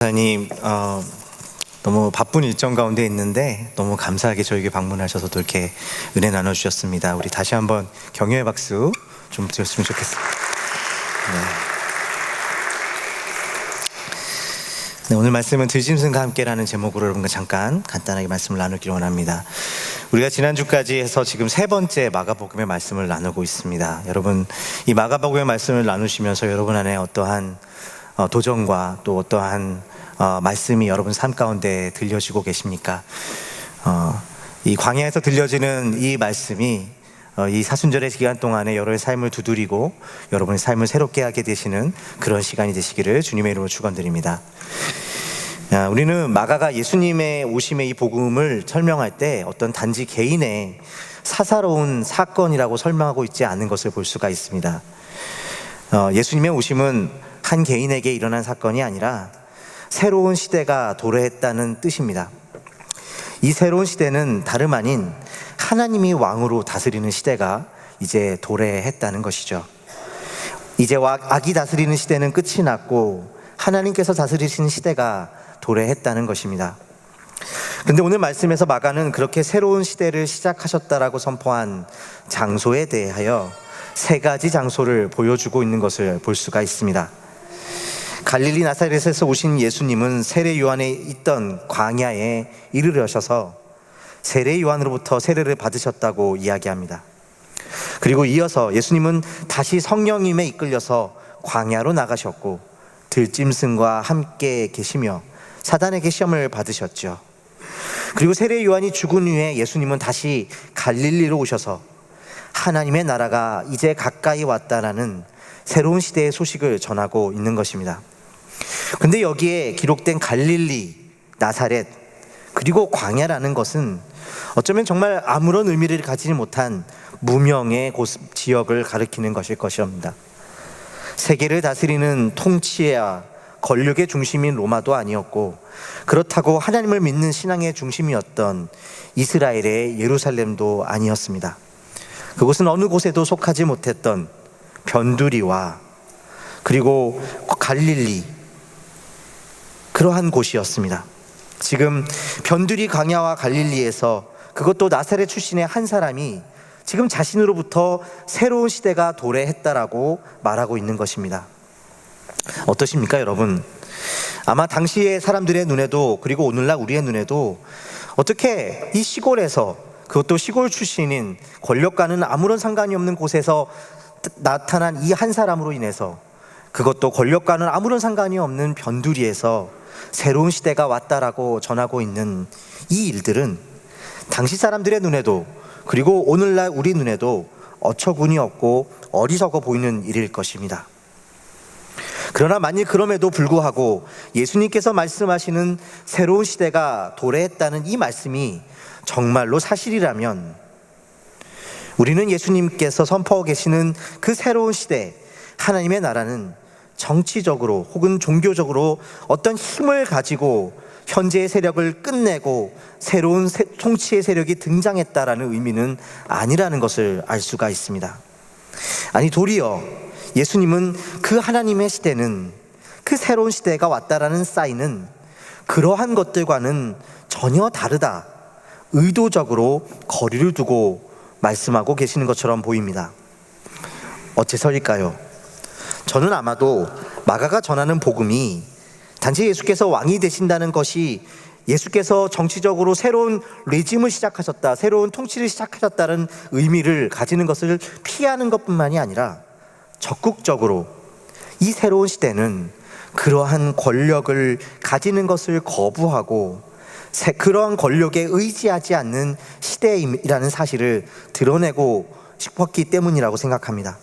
목사님 너무 바쁜 일정 가운데 있는데 너무 감사하게 저에게 방문하셔서 또 이렇게 은혜 나눠주셨습니다. 우리 다시 한번 격려의 박수 좀 드렸으면 좋겠습니다. 네, 오늘 말씀은 들짐승과 함께라는 제목으로 여러분과 잠깐 간단하게 말씀을 나누기를 원합니다. 우리가 지난주까지 해서 지금 세 번째 마가복음의 말씀을 나누고 있습니다. 여러분, 이 마가복음의 말씀을 나누시면서 여러분 안에 어떠한 도전과 또 어떠한 말씀이 여러분 삶 가운데 들려지고 계십니까? 이 광야에서 들려지는 이 말씀이 이 사순절의 기간 동안에 여러분의 삶을 두드리고 여러분의 삶을 새롭게 하게 되시는 그런 시간이 되시기를 주님의 이름으로 축원드립니다. 우리는 마가가 예수님의 오심의 이 복음을 설명할 때 어떤 단지 개인의 사사로운 사건이라고 설명하고 있지 않은 것을 볼 수가 있습니다. 예수님의 오심은 한 개인에게 일어난 사건이 아니라 새로운 시대가 도래했다는 뜻입니다. 이 새로운 시대는 다름 아닌 하나님이 왕으로 다스리는 시대가 이제 도래했다는 것이죠. 이제 악이 다스리는 시대는 끝이 났고 하나님께서 다스리시는 시대가 도래했다는 것입니다. 그런데 오늘 말씀에서 마가는 그렇게 새로운 시대를 시작하셨다라고 선포한 장소에 대하여 세 가지 장소를 보여주고 있는 것을 볼 수가 있습니다. 갈릴리 나사렛에서 오신 예수님은 세례 요한에 있던 광야에 이르러셔서 세례 요한으로부터 세례를 받으셨다고 이야기합니다. 그리고 이어서 예수님은 다시 성령님에 이끌려서 광야로 나가셨고 들짐승과 함께 계시며 사단에게 시험을 받으셨죠. 그리고 세례 요한이 죽은 후에 예수님은 다시 갈릴리로 오셔서 하나님의 나라가 이제 가까이 왔다라는 새로운 시대의 소식을 전하고 있는 것입니다. 근데 여기에 기록된 갈릴리, 나사렛, 그리고 광야라는 것은 어쩌면 정말 아무런 의미를 가지지 못한 무명의 지역을 가리키는 것일 것입니다. 세계를 다스리는 통치와 권력의 중심인 로마도 아니었고, 그렇다고 하나님을 믿는 신앙의 중심이었던 이스라엘의 예루살렘도 아니었습니다. 그곳은 어느 곳에도 속하지 못했던 변두리와 그리고 갈릴리, 그러한 곳이었습니다. 지금 변두리 광야와 갈릴리에서, 그것도 나사렛 출신의 한 사람이 지금 자신으로부터 새로운 시대가 도래했다라고 말하고 있는 것입니다. 어떠십니까, 여러분? 아마 당시의 사람들의 눈에도, 그리고 오늘날 우리의 눈에도 어떻게 이 시골에서, 그것도 시골 출신인 권력과는 아무런 상관이 없는 곳에서 나타난 이 한 사람으로 인해서, 그것도 권력과는 아무런 상관이 없는 변두리에서 새로운 시대가 왔다라고 전하고 있는 이 일들은 당시 사람들의 눈에도, 그리고 오늘날 우리 눈에도 어처구니 없고 어리석어 보이는 일일 것입니다. 그러나 만일 그럼에도 불구하고 예수님께서 말씀하시는 새로운 시대가 도래했다는 이 말씀이 정말로 사실이라면, 우리는 예수님께서 선포하고 계시는 그 새로운 시대, 하나님의 나라는 정치적으로 혹은 종교적으로 어떤 힘을 가지고 현재의 세력을 끝내고 새로운 통치의 세력이 등장했다라는 의미는 아니라는 것을 알 수가 있습니다. 아니, 도리어 예수님은 그 하나님의 시대는, 그 새로운 시대가 왔다라는 사인은 그러한 것들과는 전혀 다르다, 의도적으로 거리를 두고 말씀하고 계시는 것처럼 보입니다. 어째서일까요? 저는 아마도 마가가 전하는 복음이 단지 예수께서 왕이 되신다는 것이, 예수께서 정치적으로 새로운 레짐을 시작하셨다, 새로운 통치를 시작하셨다는 의미를 가지는 것을 피하는 것뿐만이 아니라 적극적으로 이 새로운 시대는 그러한 권력을 가지는 것을 거부하고 그러한 권력에 의지하지 않는 시대이라는 사실을 드러내고 싶었기 때문이라고 생각합니다.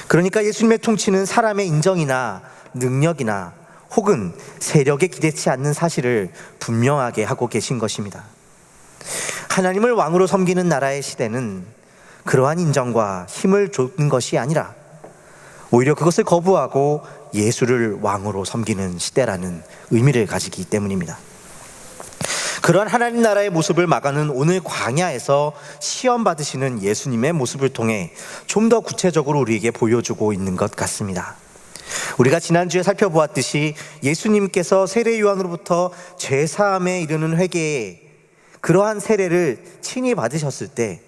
그러니까 예수님의 통치는 사람의 인정이나 능력이나 혹은 세력에 기대치 않는 사실을 분명하게 하고 계신 것입니다. 하나님을 왕으로 섬기는 나라의 시대는 그러한 인정과 힘을 줬는 것이 아니라 오히려 그것을 거부하고 예수를 왕으로 섬기는 시대라는 의미를 가지기 때문입니다. 그러한 하나님 나라의 모습을 마가는 오늘 광야에서 시험 받으시는 예수님의 모습을 통해 좀 더 구체적으로 우리에게 보여주고 있는 것 같습니다. 우리가 지난주에 살펴보았듯이 예수님께서 세례 요한으로부터 죄사함에 이르는 회개에 그러한 세례를 친히 받으셨을 때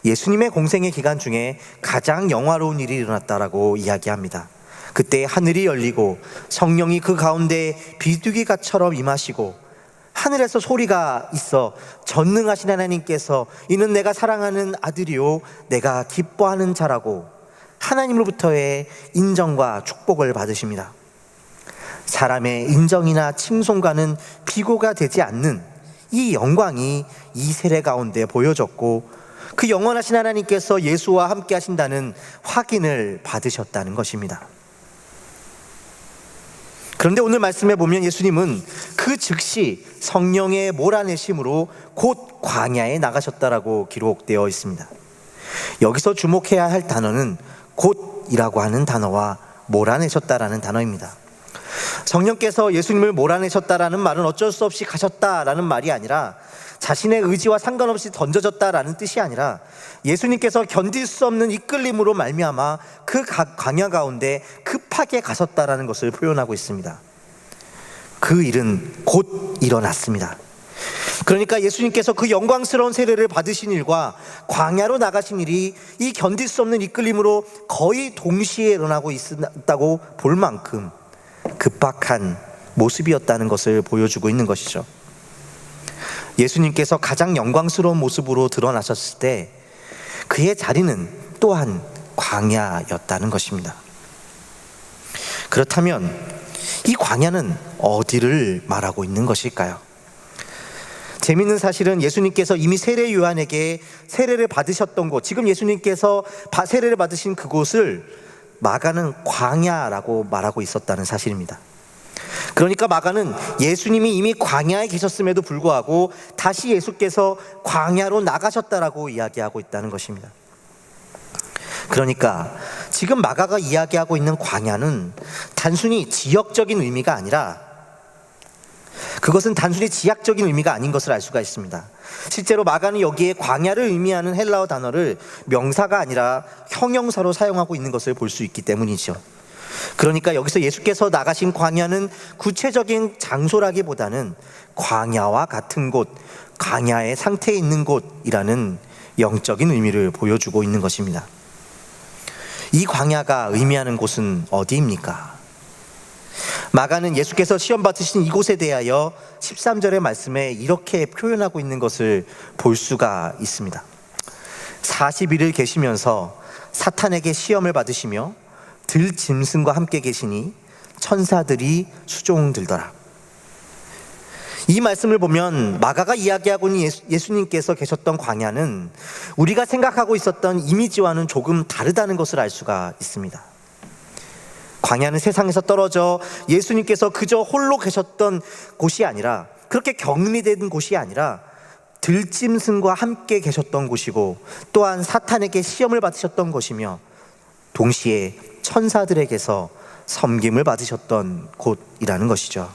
예수님의 공생의 기간 중에 가장 영화로운 일이 일어났다라고 이야기합니다. 그때 하늘이 열리고 성령이 그 가운데 비둘기같처럼 임하시고 하늘에서 소리가 있어 전능하신 하나님께서 이는 내가 사랑하는 아들이요 내가 기뻐하는 자라고 하나님으로부터의 인정과 축복을 받으십니다. 사람의 인정이나 칭송과는 비교가 되지 않는 이 영광이 이 세례 가운데 보여졌고 그 영원하신 하나님께서 예수와 함께 하신다는 확인을 받으셨다는 것입니다. 그런데 오늘 말씀에 보면 예수님은 그 즉시 성령의 몰아내심으로 곧 광야에 나가셨다라고 기록되어 있습니다. 여기서 주목해야 할 단어는 곧이라고 하는 단어와 몰아내셨다라는 단어입니다. 성령께서 예수님을 몰아내셨다라는 말은 어쩔 수 없이 가셨다라는 말이 아니라 자신의 의지와 상관없이 던져졌다라는 뜻이 아니라 예수님께서 견딜 수 없는 이끌림으로 말미암아 그 광야 가운데 급하게 가셨다라는 것을 표현하고 있습니다. 그 일은 곧 일어났습니다. 그러니까 예수님께서 그 영광스러운 세례를 받으신 일과 광야로 나가신 일이 이 견딜 수 없는 이끌림으로 거의 동시에 일어나고 있다고 볼 만큼 급박한 모습이었다는 것을 보여주고 있는 것이죠. 예수님께서 가장 영광스러운 모습으로 드러나셨을 때 그의 자리는 또한 광야였다는 것입니다. 그렇다면 이 광야는 어디를 말하고 있는 것일까요? 재미있는 사실은 예수님께서 이미 세례 요한에게 세례를 받으셨던 곳, 지금 예수님께서 세례를 받으신 그곳을 마가는 광야라고 말하고 있었다는 사실입니다. 그러니까 마가는 예수님이 이미 광야에 계셨음에도 불구하고 다시 예수께서 광야로 나가셨다라고 이야기하고 있다는 것입니다. 그러니까 지금 마가가 이야기하고 있는 광야는 단순히 지역적인 의미가 아니라 그것은 단순히 지역적인 의미가 아닌 것을 알 수가 있습니다. 실제로 마가는 여기에 광야를 의미하는 헬라어 단어를 명사가 아니라 형용사로 사용하고 있는 것을 볼 수 있기 때문이죠. 그러니까 여기서 예수께서 나가신 광야는 구체적인 장소라기보다는 광야와 같은 곳, 광야의 상태에 있는 곳이라는 영적인 의미를 보여주고 있는 것입니다. 이 광야가 의미하는 곳은 어디입니까? 마가는 예수께서 시험 받으신 이곳에 대하여 13절의 말씀에 이렇게 표현하고 있는 것을 볼 수가 있습니다. 40일을 계시면서 사탄에게 시험을 받으시며 들짐승과 함께 계시니 천사들이 수종들더라. 이 말씀을 보면 마가가 이야기하고 있는 예수님께서 계셨던 광야는 우리가 생각하고 있었던 이미지와는 조금 다르다는 것을 알 수가 있습니다. 광야는 세상에서 떨어져 예수님께서 그저 홀로 계셨던 곳이 아니라, 그렇게 격리된 곳이 아니라 들짐승과 함께 계셨던 곳이고 또한 사탄에게 시험을 받으셨던 곳이며 동시에 천사들에게서 섬김을 받으셨던 곳이라는 것이죠.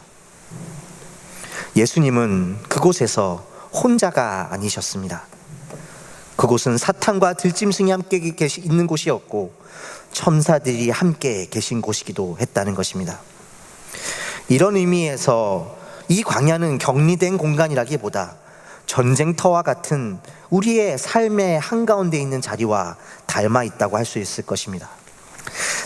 예수님은 그곳에서 혼자가 아니셨습니다. 그곳은 사탄과 들짐승이 함께 있는 곳이었고 천사들이 함께 계신 곳이기도 했다는 것입니다. 이런 의미에서 이 광야는 격리된 공간이라기보다 전쟁터와 같은 우리의 삶의 한가운데 있는 자리와 닮아 있다고 할 수 있을 것입니다.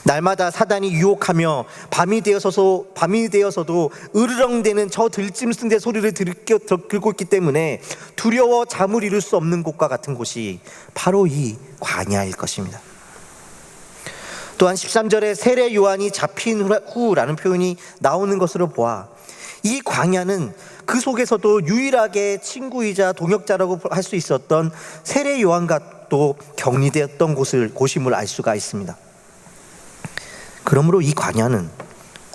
날마다 사단이 유혹하며 밤이 되어서도 으르렁대는 저 들짐승의 소리를 듣고 있기 때문에 두려워 잠을 이룰 수 없는 곳과 같은 곳이 바로 이 광야일 것입니다. 또한 13절에 세례 요한이 잡힌 후라는 표현이 나오는 것으로 보아 이 광야는 그 속에서도 유일하게 친구이자 동역자라고 할 수 있었던 세례 요한과 또 격리되었던 곳임을 알 수가 있습니다. 그러므로 이 광야는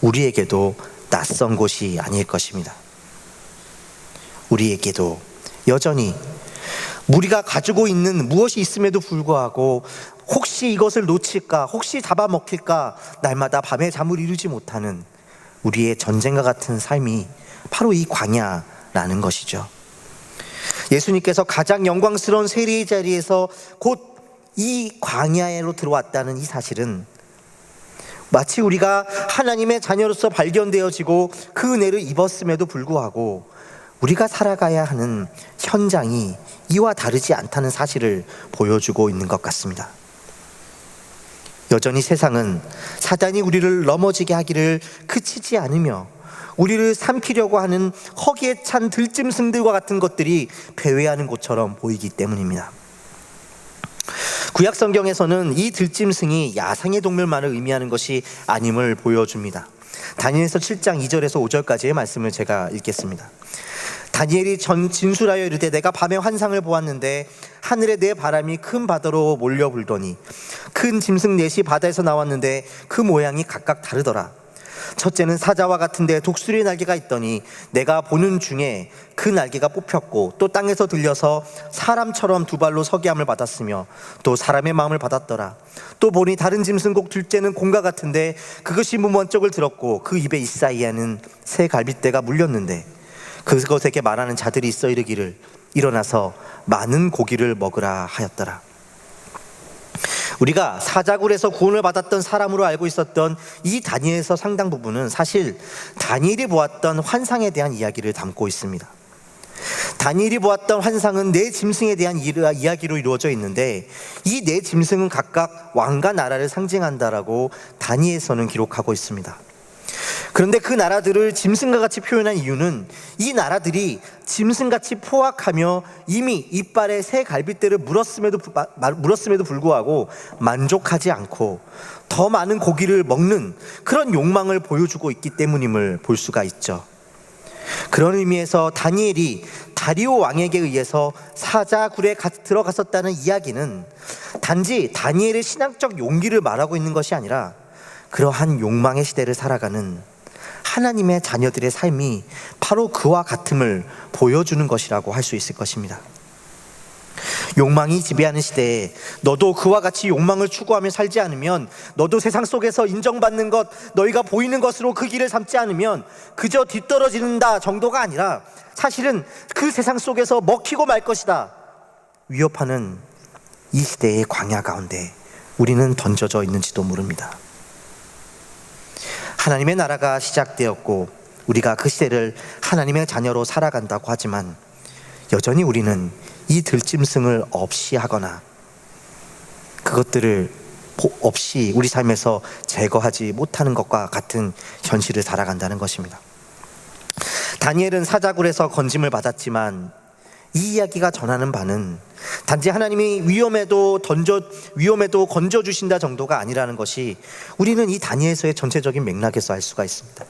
우리에게도 낯선 곳이 아닐 것입니다. 우리에게도 여전히 우리가 가지고 있는 무엇이 있음에도 불구하고 혹시 이것을 놓칠까, 혹시 잡아먹힐까 날마다 밤에 잠을 이루지 못하는 우리의 전쟁과 같은 삶이 바로 이 광야라는 것이죠. 예수님께서 가장 영광스러운 세례의 자리에서 곧 이 광야로 들어왔다는 이 사실은 마치 우리가 하나님의 자녀로서 발견되어지고 그 은혜를 입었음에도 불구하고 우리가 살아가야 하는 현장이 이와 다르지 않다는 사실을 보여주고 있는 것 같습니다. 여전히 세상은 사단이 우리를 넘어지게 하기를 그치지 않으며 우리를 삼키려고 하는 허기에 찬 들짐승들과 같은 것들이 배회하는 것처럼 보이기 때문입니다. 구약 성경에서는 이 들짐승이 야생의 동물만을 의미하는 것이 아님을 보여줍니다. 다니엘서 7장 2절에서 5절까지의 말씀을 제가 읽겠습니다. 다니엘이 진술하여 이르되 내가 밤에 환상을 보았는데 하늘에 네 바람이 큰 바다로 몰려 불더니 큰 짐승 넷이 바다에서 나왔는데 그 모양이 각각 다르더라. 첫째는 사자와 같은데 독수리의 날개가 있더니 내가 보는 중에 그 날개가 뽑혔고 또 땅에서 들려서 사람처럼 두 발로 서게 함을 받았으며 또 사람의 마음을 받았더라. 또 보니 다른 짐승국 둘째는 공과 같은데 그것이 무먼 쪽을 들었고 그 입에 이사이에는 새 갈빗대가 물렸는데 그것에게 말하는 자들이 있어 이르기를 일어나서 많은 고기를 먹으라 하였더라. 우리가 사자굴에서 구원을 받았던 사람으로 알고 있었던 이 다니엘서 상당 부분은 사실 다니엘이 보았던 환상에 대한 이야기를 담고 있습니다. 다니엘이 보았던 환상은 네 짐승에 대한 이야기로 이루어져 있는데 이 네 짐승은 각각 왕과 나라를 상징한다라고 다니엘서는 기록하고 있습니다. 그런데 그 나라들을 짐승과 같이 표현한 이유는 이 나라들이 짐승같이 포악하며 이미 이빨에 새 갈빗대를 물었음에도 불구하고 만족하지 않고 더 많은 고기를 먹는 그런 욕망을 보여주고 있기 때문임을 볼 수가 있죠. 그런 의미에서 다니엘이 다리오 왕에게 의해서 사자굴에 들어갔었다는 이야기는 단지 다니엘의 신앙적 용기를 말하고 있는 것이 아니라 그러한 욕망의 시대를 살아가는 하나님의 자녀들의 삶이 바로 그와 같음을 보여주는 것이라고 할 수 있을 것입니다. 욕망이 지배하는 시대에 너도 그와 같이 욕망을 추구하며 살지 않으면, 너도 세상 속에서 인정받는 것, 너희가 보이는 것으로 그 길을 삼지 않으면 그저 뒤떨어진다 정도가 아니라 사실은 그 세상 속에서 먹히고 말 것이다 위협하는 이 시대의 광야 가운데 우리는 던져져 있는지도 모릅니다. 하나님의 나라가 시작되었고 우리가 그 시대를 하나님의 자녀로 살아간다고 하지만 여전히 우리는 이 들짐승을 없이 하거나 그것들을 없이 우리 삶에서 제거하지 못하는 것과 같은 현실을 살아간다는 것입니다. 다니엘은 사자굴에서 건짐을 받았지만 이 이야기가 전하는 바는 단지 하나님이 위험에도 건져주신다 정도가 아니라는 것이 우리는 이 다니엘서의 전체적인 맥락에서 알 수가 있습니다.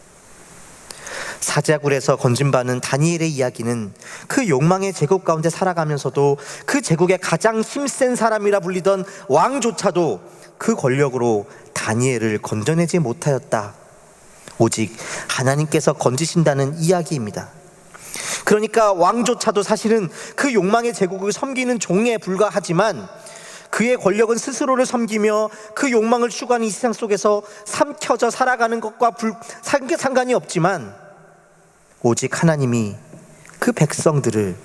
사자굴에서 건진받은 다니엘의 이야기는 그 욕망의 제국 가운데 살아가면서도 그 제국의 가장 힘센 사람이라 불리던 왕조차도 그 권력으로 다니엘을 건져내지 못하였다. 오직 하나님께서 건지신다는 이야기입니다. 그러니까 왕조차도 사실은 그 욕망의 제국을 섬기는 종에 불과하지만 그의 권력은 스스로를 섬기며 그 욕망을 추구하는 이 세상 속에서 삼켜져 살아가는 것과 상관이 없지만 오직 하나님이 그 백성들을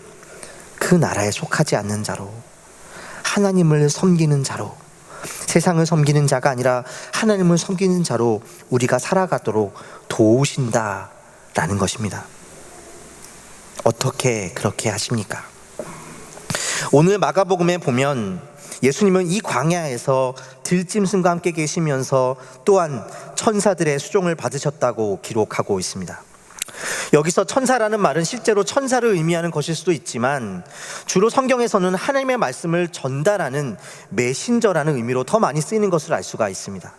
그 나라에 속하지 않는 자로, 하나님을 섬기는 자로, 세상을 섬기는 자가 아니라 하나님을 섬기는 자로 우리가 살아가도록 도우신다라는 것입니다. 어떻게 그렇게 하십니까? 오늘 마가복음에 보면 예수님은 이 광야에서 들짐승과 함께 계시면서 또한 천사들의 수종을 받으셨다고 기록하고 있습니다. 여기서 천사라는 말은 실제로 천사를 의미하는 것일 수도 있지만 주로 성경에서는 하나님의 말씀을 전달하는 메신저라는 의미로 더 많이 쓰이는 것을 알 수가 있습니다.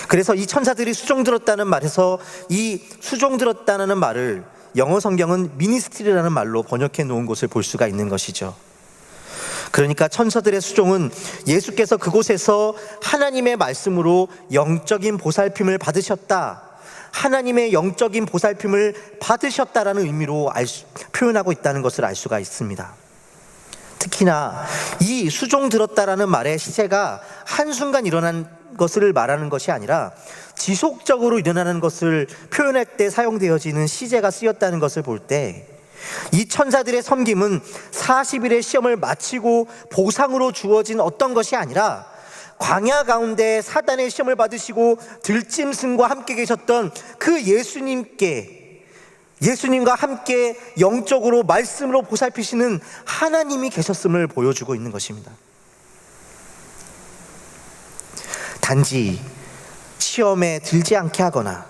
그래서 이 천사들이 수종 들었다는 말에서 이 수종 들었다는 말을 영어 성경은 미니스트리라는 말로 번역해 놓은 것을 볼 수가 있는 것이죠. 그러니까 천사들의 수종은 예수께서 그곳에서 하나님의 말씀으로 영적인 보살핌을 받으셨다, 하나님의 영적인 보살핌을 받으셨다라는 의미로 표현하고 있다는 것을 알 수가 있습니다. 특히나 이 수종 들었다라는 말의 시제가 한순간 일어난 것을 말하는 것이 아니라 지속적으로 일어나는 것을 표현할 때 사용되어지는 시제가 쓰였다는 것을 볼 때 이 천사들의 섬김은 40일의 시험을 마치고 보상으로 주어진 어떤 것이 아니라 광야 가운데 사단의 시험을 받으시고 들짐승과 함께 계셨던 그 예수님과 함께 영적으로 말씀으로 보살피시는 하나님이 계셨음을 보여주고 있는 것입니다. 단지 시험에 들지 않게 하거나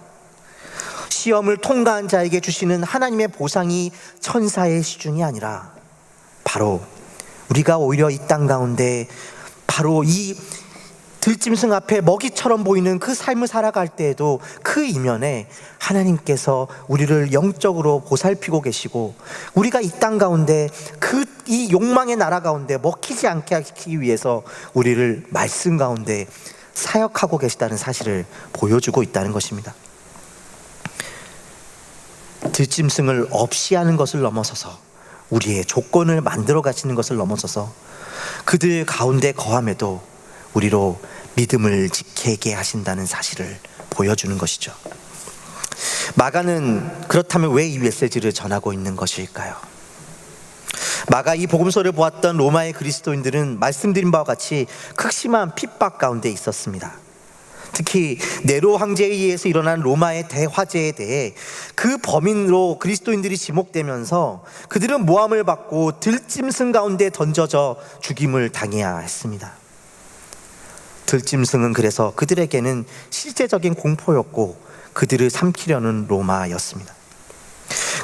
시험을 통과한 자에게 주시는 하나님의 보상이 천사의 시중이 아니라 바로 우리가 오히려 이 땅 가운데 바로 이 들짐승 앞에 먹이처럼 보이는 그 삶을 살아갈 때에도 그 이면에 하나님께서 우리를 영적으로 보살피고 계시고, 우리가 이 땅 가운데 이 욕망의 나라 가운데 먹히지 않게 하기 위해서 우리를 말씀 가운데 사역하고 계시다는 사실을 보여주고 있다는 것입니다. 들짐승을 없이 하는 것을 넘어서서, 우리의 조건을 만들어 가시는 것을 넘어서서 그들 가운데 거함에도 우리로 믿음을 지키게 하신다는 사실을 보여주는 것이죠. 마가는 그렇다면 왜 이 메시지를 전하고 있는 것일까요? 마가 이 복음서를 보았던 로마의 그리스도인들은 말씀드린 바와 같이 극심한 핍박 가운데 있었습니다. 특히 네로 황제에 의해서 일어난 로마의 대화재에 대해 그 범인으로 그리스도인들이 지목되면서 그들은 모함을 받고 들짐승 가운데 던져져 죽임을 당해야 했습니다. 들짐승은 그래서 그들에게는 실제적인 공포였고 그들을 삼키려는 로마였습니다.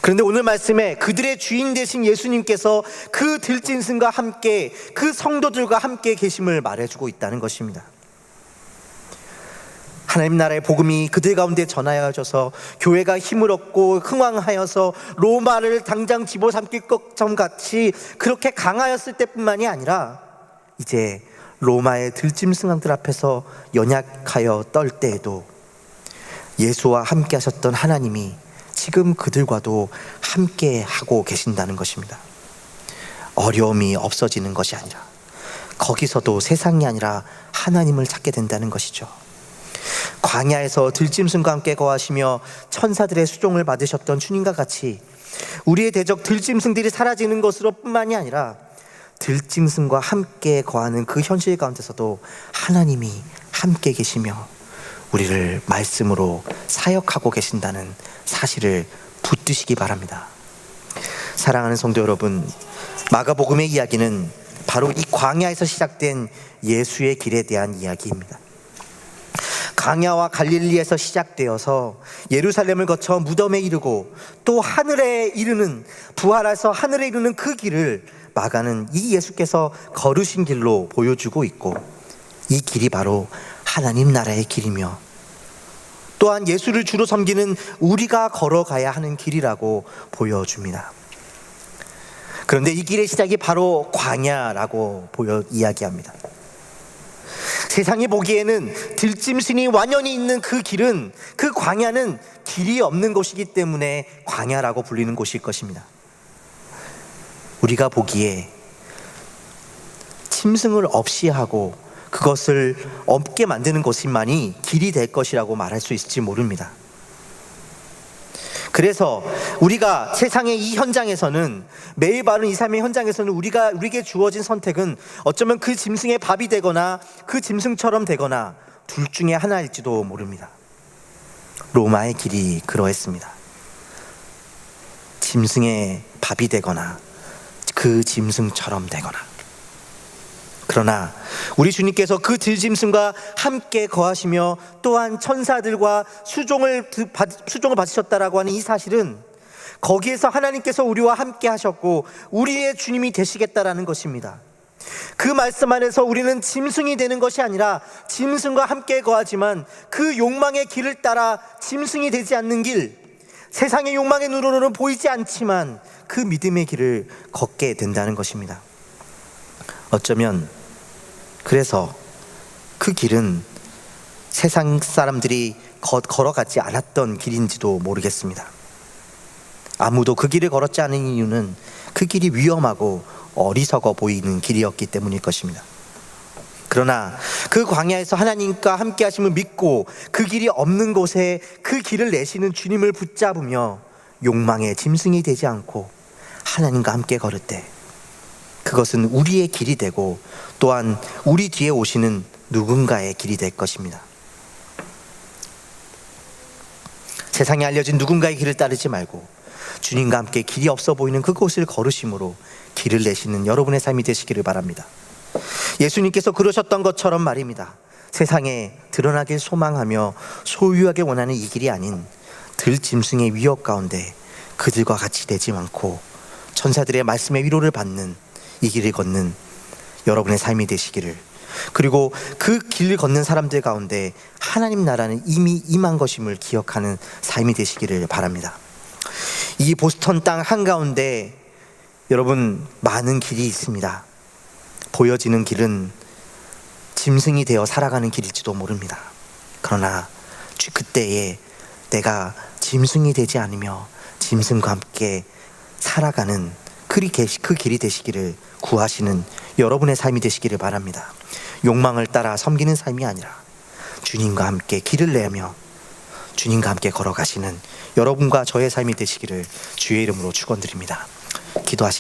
그런데 오늘 말씀에 그들의 주인 되신 예수님께서 그 들짐승과 함께, 그 성도들과 함께 계심을 말해주고 있다는 것입니다. 하나님 나라의 복음이 그들 가운데 전하여져서 교회가 힘을 얻고 흥왕하여서 로마를 당장 집어삼킬 것처럼 같이 그렇게 강하였을 때뿐만이 아니라 이제 로마의 들짐승들 앞에서 연약하여 떨 때에도 예수와 함께 하셨던 하나님이 지금 그들과도 함께 하고 계신다는 것입니다. 어려움이 없어지는 것이 아니라 거기서도 세상이 아니라 하나님을 찾게 된다는 것이죠. 광야에서 들짐승과 함께 거하시며 천사들의 수종을 받으셨던 주님과 같이 우리의 대적 들짐승들이 사라지는 것으로 뿐만이 아니라 들짐승과 함께 거하는 그 현실 가운데서도 하나님이 함께 계시며 우리를 말씀으로 사역하고 계신다는 사실을 붙드시기 바랍니다. 사랑하는 성도 여러분, 마가복음의 이야기는 바로 이 광야에서 시작된 예수의 길에 대한 이야기입니다. 광야와 갈릴리에서 시작되어서 예루살렘을 거쳐 무덤에 이르고 또 하늘에 이르는, 부활해서 하늘에 이르는 그 길을 마가는 이 예수께서 걸으신 길로 보여주고 있고, 이 길이 바로 하나님 나라의 길이며 또한 예수를 주로 섬기는 우리가 걸어가야 하는 길이라고 보여줍니다. 그런데 이 길의 시작이 바로 광야라고 이야기합니다. 세상이 보기에는 들짐승이 완연히 있는 그 길은, 그 광야는 길이 없는 곳이기 때문에 광야라고 불리는 곳일 것입니다. 우리가 보기에 짐승을 없이 하고 그것을 없게 만드는 것만이 길이 될 것이라고 말할 수 있을지 모릅니다. 그래서 우리가 세상의 이 현장에서는, 매일 바른 이 삶의 현장에서는 우리에게 주어진 선택은 어쩌면 그 짐승의 밥이 되거나 그 짐승처럼 되거나 둘 중에 하나일지도 모릅니다. 로마의 길이 그러했습니다. 짐승의 밥이 되거나 그 짐승처럼 되거나. 그러나 우리 주님께서 그 들짐승과 함께 거하시며 또한 천사들과 수종을 받으셨다라고 하는 이 사실은 거기에서 하나님께서 우리와 함께 하셨고 우리의 주님이 되시겠다라는 것입니다. 그 말씀 안에서 우리는 짐승이 되는 것이 아니라 짐승과 함께 거하지만 그 욕망의 길을 따라 짐승이 되지 않는 길, 세상의 욕망의 눈으로는 보이지 않지만 그 믿음의 길을 걷게 된다는 것입니다. 어쩌면 그래서 그 길은 세상 사람들이 걸어가지 않았던 길인지도 모르겠습니다. 아무도 그 길을 걸었지 않은 이유는 그 길이 위험하고 어리석어 보이는 길이었기 때문일 것입니다. 그러나 그 광야에서 하나님과 함께 하심을 믿고 그 길이 없는 곳에 그 길을 내시는 주님을 붙잡으며 욕망의 짐승이 되지 않고 하나님과 함께 걸을 때 그것은 우리의 길이 되고 또한 우리 뒤에 오시는 누군가의 길이 될 것입니다. 세상에 알려진 누군가의 길을 따르지 말고 주님과 함께 길이 없어 보이는 그곳을 걸으심으로 길을 내시는 여러분의 삶이 되시기를 바랍니다. 예수님께서 그러셨던 것처럼 말입니다. 세상에 드러나길 소망하며 소유하길 원하는 이 길이 아닌 들짐승의 위협 가운데 그들과 같이 되지 않고 천사들의 말씀의 위로를 받는 이 길을 걷는 여러분의 삶이 되시기를, 그리고 그 길을 걷는 사람들 가운데 하나님 나라는 이미 임한 것임을 기억하는 삶이 되시기를 바랍니다. 이 보스턴 땅 한가운데 여러분 많은 길이 있습니다. 보여지는 길은 짐승이 되어 살아가는 길일지도 모릅니다. 그러나 그때에 내가 짐승이 되지 않으며 짐승과 함께 살아가는 그 길이 되시기를 구하시는 여러분의 삶이 되시기를 바랍니다. 욕망을 따라 섬기는 삶이 아니라 주님과 함께 길을 내며 주님과 함께 걸어가시는 여러분과 저의 삶이 되시기를 주의 이름으로 축원드립니다. 기도하시